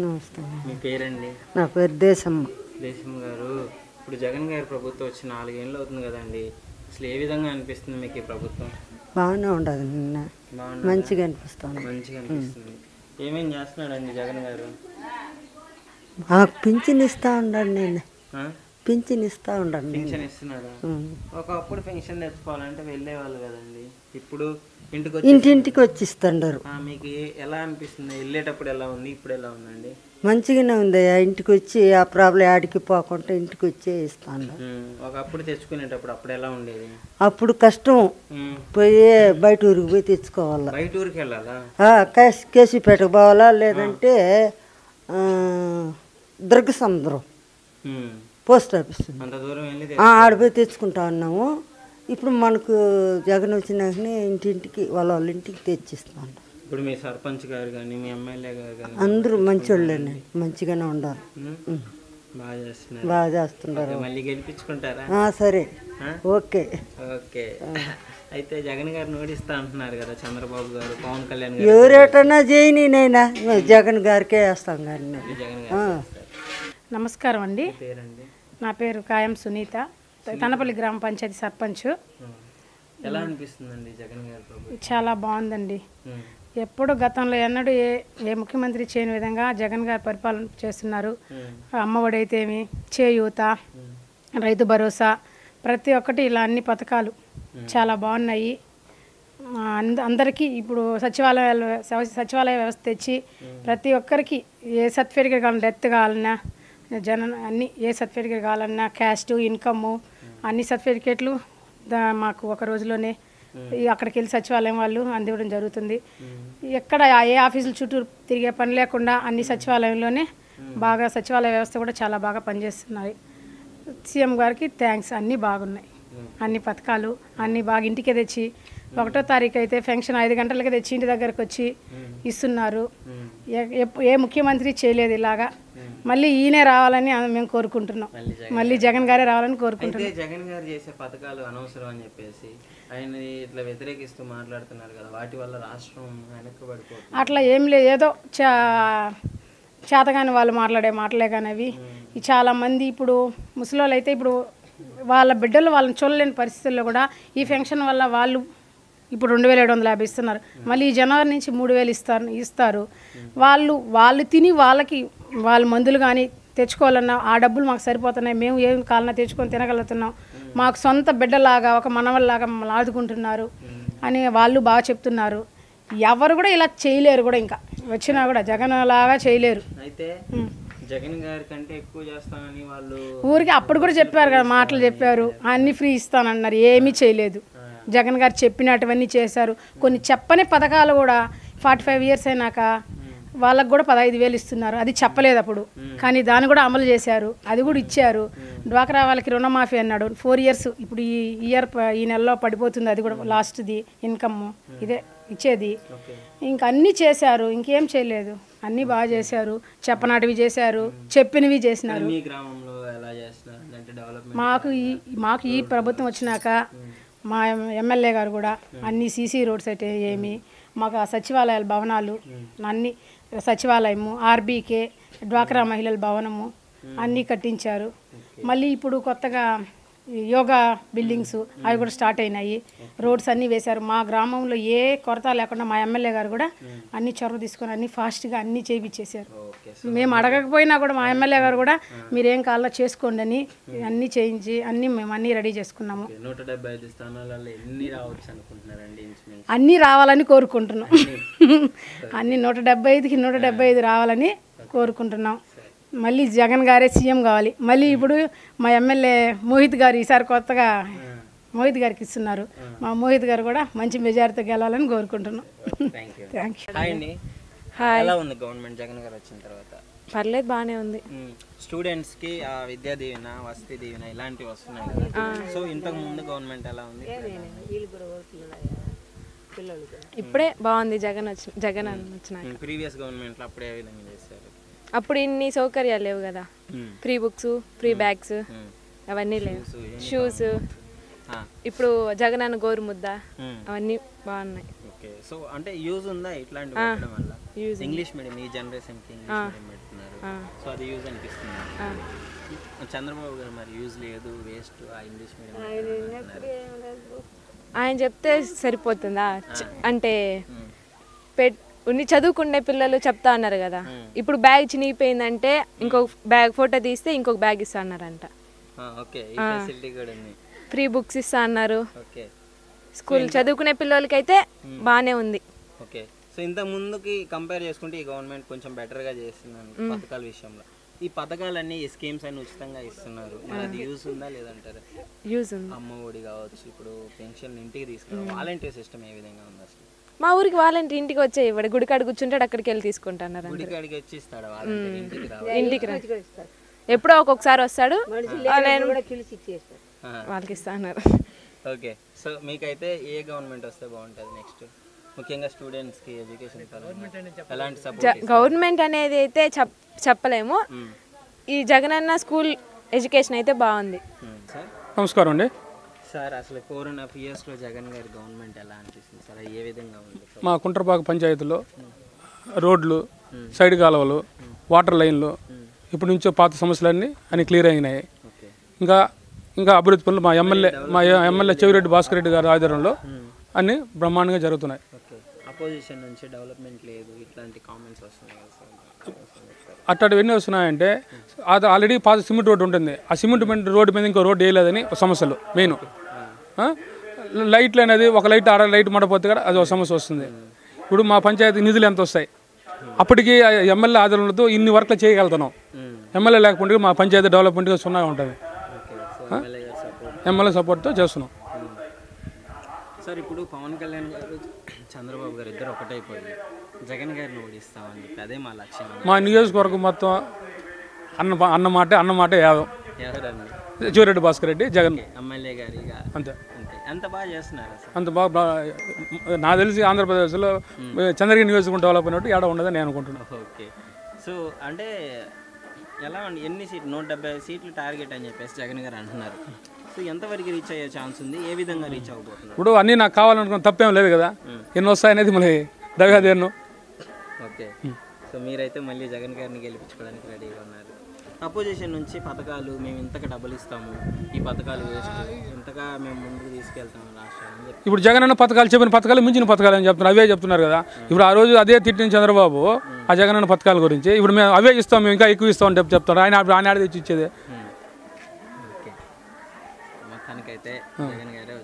నమస్తే. మీ పేరండి? నా పేరు దేశమ్మ. దేశమ్మ గారు, ఇప్పుడు జగన్ గారి ప్రభుత్వం వచ్చి 4 ఏళ్ళు అవుతుంది కదండి. అసలు ఏ విధంగా అనిపిస్తుంది మీకు ఈ ప్రభుత్వం? బాగానే ఉండదు, మంచిగా అనిపిస్తుంది. మంచిగా అనిపిస్తుంది. ఏమేం చేస్తున్నాడండి జగన్ గారు? మాకు పింఛన్ ఇస్తా ఉండండి, నేను పింఛన్ ఇస్తా ఉండండి. పెన్షన్ ఇస్తున్నాడు. ఒకప్పుడు పెన్షన్ తెచ్చుకోవాలంటే వెళ్ళేవాళ్ళు కదండి, ఇప్పుడు ఇంటింటికి వచ్చి ఇస్తుండారు. మీకు ఎలా అనిపిస్తుంది? వెళ్ళేటప్పుడు ఎలా ఉంది, ఇప్పుడు ఎలా ఉందండి? మంచిగానే ఉంది. ఇంటికి వచ్చి ఆ ప్రాబ్లం ఆడికి పోకుండా ఇంటికి వచ్చి ఇస్తాను. ఒకప్పుడు తెచ్చుకునేటప్పుడు అప్పుడు ఎలా ఉండేది? అప్పుడు కష్టం, పోయి బయట ఊరికి పోయి తెచ్చుకోవాలా. బయట ఊరికి వెళ్ళాలా? కేసీపేటకు పోవాలా, లేదంటే దుర్గసముద్రం పోస్ట్ ఆఫీస్ అంత దూరం వెళ్ళి ఆడిపోయి తెచ్చుకుంటా ఉన్నాము. ఇప్పుడు మనకు జగన్ వచ్చినాకనే ఇంటింటికి వాళ్ళ ఇంటికి తెచ్చిస్తాను. ఇప్పుడు మీ సర్పంచ్ గారు కానీ మీ ఎమ్మెల్యే గారు కానీ అందరూ మంచోళ్ళేనే, మంచిగానే ఉండాలి. బాగా చేస్తున్నారు. మళ్ళీ గెలిపించుకుంటారా? సరే, ఓకే. ఓకే. అయితే జగన్ గారిని ఓడిస్తా అంటున్నారు కదా చంద్రబాబు గారు, పవన్ కళ్యాణ్ గారు. ఎవరేటన్నా చేయని నైనా జగన్ గారికే వేస్తాం కానీ. నమస్కారం అండి. నా పేరు కాయం సునీత, తనపల్లి గ్రామ పంచాయతీ సర్పంచ్. ఎలా అనిపిస్తుందండి జగన్ గారి ప్రభుత్వం? చాలా బాగుందండి. ఎప్పుడు గతంలో ఎన్నడూ ఏ ముఖ్యమంత్రి చేయని విధంగా జగన్ గారు పరిపాలన చేస్తున్నారు. అమ్మఒడి అయితేమి, చేయూత, రైతు భరోసా, ప్రతి ఒక్కటి ఇలా అన్ని పథకాలు చాలా బాగున్నాయి. అందరికీ ఇప్పుడు సచివాలయ వ్యవస్థ తెచ్చి ప్రతి ఒక్కరికి ఏ సర్టిఫికేట్ కావాలన్నా, డెత్ కావాలన్నా, అన్ని ఏ సర్టిఫికేట్ కావాలన్నా, క్యాస్ట్, ఇన్కమ్ అన్ని సర్టిఫికేట్లు మాకు ఒక రోజులోనే అక్కడికి వెళ్ళి సచివాలయం వాళ్ళు అందివ్వడం జరుగుతుంది. ఎక్కడ ఏ ఆఫీసుల చుట్టూ తిరిగే పని లేకుండా అన్ని సచివాలయంలోనే బాగా సచివాలయ వ్యవస్థ కూడా చాలా బాగా పనిచేస్తున్నాయి. సీఎం గారికి థ్యాంక్స్. అన్నీ బాగున్నాయి, అన్ని పథకాలు అన్నీ బాగా ఇంటికే తెచ్చి 1వ తారీఖు అయితే పెన్షన్ 5 గంటలకే తెచ్చి ఇంటి దగ్గరకు వచ్చి ఇస్తున్నారు. ఏ ముఖ్యమంత్రి చేయలేదు ఇలాగా. మళ్ళీ ఈయనే రావాలని మేము కోరుకుంటున్నాం. మళ్ళీ జగన్ గారే రావాలని కోరుకుంటున్నాం. జగన్ గారు చేసే పథకాలు అనవసరం అని చెప్పేసి ఆయన ఇట్లా వ్యతిరేకిస్తూ మాట్లాడుతున్నారు కదా, వాటి వల్ల రాష్ట్రం వెనక్కబడిపోతుంది. అట్లా ఏం లేదు, ఏదో చేతగాని వాళ్ళు మాట్లాడే మాటలే కానీ అవి. చాలామంది ఇప్పుడు ముసలోళ్ళు అయితే ఇప్పుడు వాళ్ళ బిడ్డలు వాళ్ళని చూడలేని పరిస్థితుల్లో కూడా ఈ పెన్షన్ వల్ల వాళ్ళు ఇప్పుడు 2750 ఇస్తున్నారు. మళ్ళీ ఈ జనవరి నుంచి 3000 ఇస్తారు. వాళ్ళు తిని వాళ్ళు మందులు కానీ తెచ్చుకోవాలన్నా ఆ డబ్బులు మాకు సరిపోతున్నాయి, మేము ఏం కాలన్నా తెచ్చుకొని తినగలుగుతున్నాం, మాకు సొంత బిడ్డలాగా ఒక మనవల్లాగా మమ్మల్ని ఆదుకుంటున్నారు అని వాళ్ళు బాగా చెప్తున్నారు. ఎవరు కూడా ఇలా చేయలేరు, కూడా ఇంకా వచ్చినా కూడా జగన్ లాగా చేయలేరు. అయితే జగన్ గారి కంటే ఎక్కువ చేస్తానని వాళ్ళు ఊరికి అప్పుడు కూడా చెప్పారు కదా, మాటలు చెప్పారు, అన్ని ఫ్రీ ఇస్తానన్నారు, ఏమీ చేయలేదు. జగన్ గారు చెప్పినటువన్నీ చేశారు. కొన్ని చెప్పని పథకాలు కూడా 45 ఇయర్స్ అయినాక వాళ్ళకు కూడా 15,000 ఇస్తున్నారు. అది చెప్పలేదు అప్పుడు, కానీ దాన్ని కూడా అమలు చేశారు, అది కూడా ఇచ్చారు. డ్వాక్రా వాళ్ళకి రుణమాఫీ అన్నాడు 4 ఇయర్స్, ఇప్పుడు ఈ నెలలో పడిపోతుంది, అది కూడా లాస్ట్ది ఇన్కమ్ ఇదే ఇచ్చేది. ఇంక అన్నీ చేశారు, ఇంకేం చేయలేదు, అన్నీ బాగా చేశారు. చెప్పనాటివి చేశారు, చెప్పినవి చేసినారు. మాకు ఈ ప్రభుత్వం వచ్చినాక మా ఎమ్మెల్యే గారు కూడా అన్ని సీసీ రోడ్స్ అయితే ఏమి, మాకు ఆ సచివాలయాల భవనాలు అన్ని సచివాలయము, ఆర్బీకే, డ్వాక్రా మహిళల భవనము అన్నీ కట్టించారు. మళ్ళీ ఇప్పుడు కొత్తగా యోగా బిల్డింగ్స్ అవి కూడా స్టార్ట్ అయినాయి. రోడ్స్ అన్నీ వేశారు. మా గ్రామంలో ఏ కొరత లేకుండా మా ఎమ్మెల్యే గారు కూడా అన్ని చొరవ తీసుకొని అన్ని ఫాస్ట్గా అన్నీ చేయించేశారు. మేము అడగకపోయినా కూడా మా ఎమ్మెల్యే గారు కూడా మీరేం కావాలో చేసుకోండి అని అన్నీ చేయించి మేము అన్నీ రెడీ చేసుకున్నాము. అన్నీ రావాలని కోరుకుంటున్నాం. అన్నీ 175కి 175 రావాలని కోరుకుంటున్నాం. మళ్ళీ జగన్ గారే సీఎం కావాలి. మళ్ళీ ఇప్పుడు మా ఎమ్మెల్యే మోహిత్ గారు ఈసారి కొత్తగా మోహిత్ గారికి ఇస్తున్నారు. మా మోహిత్ గారు కూడా మంచి మెజారిటీతో గెలాలని కోరుకుంటున్నాం. Thank you. ఎలా ఉంది గవర్నమెంట్ జగన్ గారు వచ్చిన తర్వాత? పర్లేదు, బాగానే ఉంది. స్టూడెంట్స్కి విద్యా దీవెన, వసతి దీవెన ఇలాంటివి వస్తున్నాయి కదా. సో ఇంతకు ముందు గవర్నమెంట్ ఎలా ఉంది? ఇప్పుడే బాగుంది జగన్ వచ్చినాక. ప్రీవియస్ గవర్నమెంట్లో అప్పుడే ఏ విధంగా చేశారు? అప్పుడు ఇన్ని సౌకర్యాలు లేవు కదా, ఫ్రీ బుక్స్, ఫ్రీ బ్యాగ్స్ అవన్నీ లేవు, షూస్ ఇప్పుడు జగనన్న గోరుముద్ద అవన్నీ బాగున్నాయి. ఓకే, సో అంటే యూజ్ ఉందా ఇట్లాంటివి పెట్టడం వల్ల? ఇంగ్లీష్ మీడియం ఈ జనరేషన్కి ఇంగ్లీష్ మీడియం పెడుతున్నారు, సో అది యూజ్ అనిపిస్తుంది. చంద్రబాబు గారు మరి యూజ్ లేదు, వేస్ట్ ఆ ఇంగ్లీష్ మీడియం ఆయన చెప్తే సరిపోతుందా? అంటే ఉన్ని చదువుకునే పిల్లలు చెప్తా అన్నారు కదా, ఇప్పుడు బ్యాగ్ చినిగిపోయిందంటే ఇంకొక బ్యాగ్ ఫోటో తీస్తే ఇంకొక బ్యాగ్ ఇస్తా అన్నారంట. ఫ్రీ బుక్స్ ఇస్తా అన్నారు. స్కూల్ చదువుకునే పిల్లలకైతే బాగానే ఉంది. ఓకే, సో ఇంత ముందుకి కంపేర్ చేసుకుంటే ఈ గవర్నమెంట్ కొంచెం బెటర్గా చేస్తున్నాను పథకాల విషయంలో. ఈ పథకాలన్నీ ఈ స్కీమ్స్ అన్ని ఉచితంగా ఇస్తున్నారు, అది యూజ్ ఉందా లేదంటారా? యూజ్ ఉంది. అమ్మ ఒడి కావచ్చు, ఇప్పుడు పెన్షన్ ఇంటికి తీసుకురావడం, వాలంటీర్ సిస్టమ్ ఏ విధంగా ఉంది అసలు? మా ఊరికి వాలంటీర్ ఇంటికి వచ్చే ఇవ్వడు, గుడికాడ కూర్చుంటాడు, అక్కడికి వెళ్ళి తీసుకుంటున్నారు. గుడికాడికి వచ్చి ఇస్తాడు వాలంటీర్, ఇంటికి రా ఎప్పుడో ఒక్కొక్కసారి వస్తాడు, వాళ్ళకి ఇస్తా అన్నారు. ఓకే, సో మీకైతే ఏ గవర్నమెంట్ వస్తే బాగుంటుంది నెక్స్ట్, ముఖ్యంగా స్టూడెంట్స్కి ఎడ్యుకేషన్ ఎలాంటి సపోర్ట్? గవర్నమెంట్ అనేది అయితే చెప్పలేము. ఈ జగనన్న స్కూల్ ఎడ్యుకేషన్ అయితే బాగుంది. నమస్కారం అండి సార్, అసలు 4.5 yearsలో జగన్ గారి గవర్నమెంట్ ఎలా అనిపిస్తుంది సార్? ఏ విధంగా ఉంది? మా కుంట్రపాక పంచాయతీలో రోడ్లు, సైడ్ కాలువలు, వాటర్ లైన్లు ఇప్పటి నుంచో పాత సమస్యలన్నీ అన్ని క్లియర్ అయినాయి. ఇంకా అభివృద్ధి పనులు మా ఎమ్మెల్యే చెవిరెడ్డి భాస్కర్ రెడ్డి గారి ఆధ్వర్యంలో అన్నీ బ్రహ్మాండంగా జరుగుతున్నాయి. అపోజిషన్ నుంచి డెవలప్మెంట్ లేదు ఇట్లాంటి కామెంట్స్ వస్తున్నాయి కదా సార్? అట్లాంటివి ఎన్ని వస్తున్నాయంటే, అది ఆల్రెడీ పాత సిమెంట్ రోడ్డు ఉంటుంది, ఆ సిమెంట్ రోడ్డు మీద ఇంకో రోడ్డు వేయలేదని సమస్యలు మెయిన్. లైట్లు అనేది ఒక లైట్ ఆడ లైట్ మడపోతే కూడా అది ఒక సమస్య వస్తుంది. ఇప్పుడు మా పంచాయతీ నిధులు ఎంత వస్తాయి? అప్పటికి ఎమ్మెల్యే ఆధ్వర్యంలో ఇన్ని వర్క్లు చేయగలుగుతున్నాం. ఎమ్మెల్యే లేకపోతే మా పంచాయతీ డెవలప్మెంట్గా సున్నాగా ఉంటుంది. ఎమ్మెల్యే సపోర్ట్తో చేస్తున్నాం సార్. ఇప్పుడు పవన్ కళ్యాణ్ గారు, చంద్రబాబు గారు ఇద్దరు ఒకటైపోయి జగన్ గారిని ఓడిస్తామని చెప్పి అదే మా లక్ష్యం. మా నియోజకవర్గం మొత్తం అన్నమాట యాదవ్, చెవిరెడ్డి భాస్కర్ రెడ్డి, జగన్ ఎమ్మెల్యే గారి అంతే. అంత బాగా చేస్తున్నారు అంత బాగా. నాకు తెలిసి ఆంధ్రప్రదేశ్లో చంద్రగిరి నియోజకవర్గం డెవలప్ అయినట్టు ఏడా ఉండదని నేను అనుకుంటున్నాను. ఓకే, సో అంటే ఎలా అండి, ఎన్ని సీట్లు? 170 సీట్లు టార్గెట్ అని చెప్పేసి జగన్ గారు అంటున్నారు. సో ఎంతవరకు రీచ్ అయ్యే ఛాన్స్ ఉంది? ఏ విధంగా రీచ్ అవ్వబోతున్నారు? ఇప్పుడు అన్నీ నాకు కావాలనుకున్న తప్పేం లేదు కదా, ఎన్ని వస్తాయనేది మళ్ళీ దగాదేను. ఓకే, సో మీరైతే మళ్ళీ జగన్ గారిని గెలిపించుకోవడానికి రెడీగా ఉన్నారు. అపోజిషన్ నుంచి పథకాలు మేము ఇంతగా డబ్బులు ఇస్తాము, ఈ పథకాలు వేస్ట్, ఇంతగా మేము ముందుకు తీసుకెళ్తాము రాష్ట్రాన్ని. ఇప్పుడు జగన్ అన్న పథకాలు చెప్పిన పథకాలు మించిన పథకాలు అని చెప్తున్నారు, అవే చెప్తున్నారు కదా. ఇప్పుడు ఆ రోజు అదే తిట్టిన చంద్రబాబు ఆ జగన్ అన్న పథకాల గురించి, ఇప్పుడు మేము అవే ఇస్తాం, మేము ఇంకా ఎక్కువ ఇస్తామని చెప్తున్నారు. ఆయన ఆడ తెచ్చి ఇచ్చేది. ఓకే, మొత్తానికైతే జగన్ గారే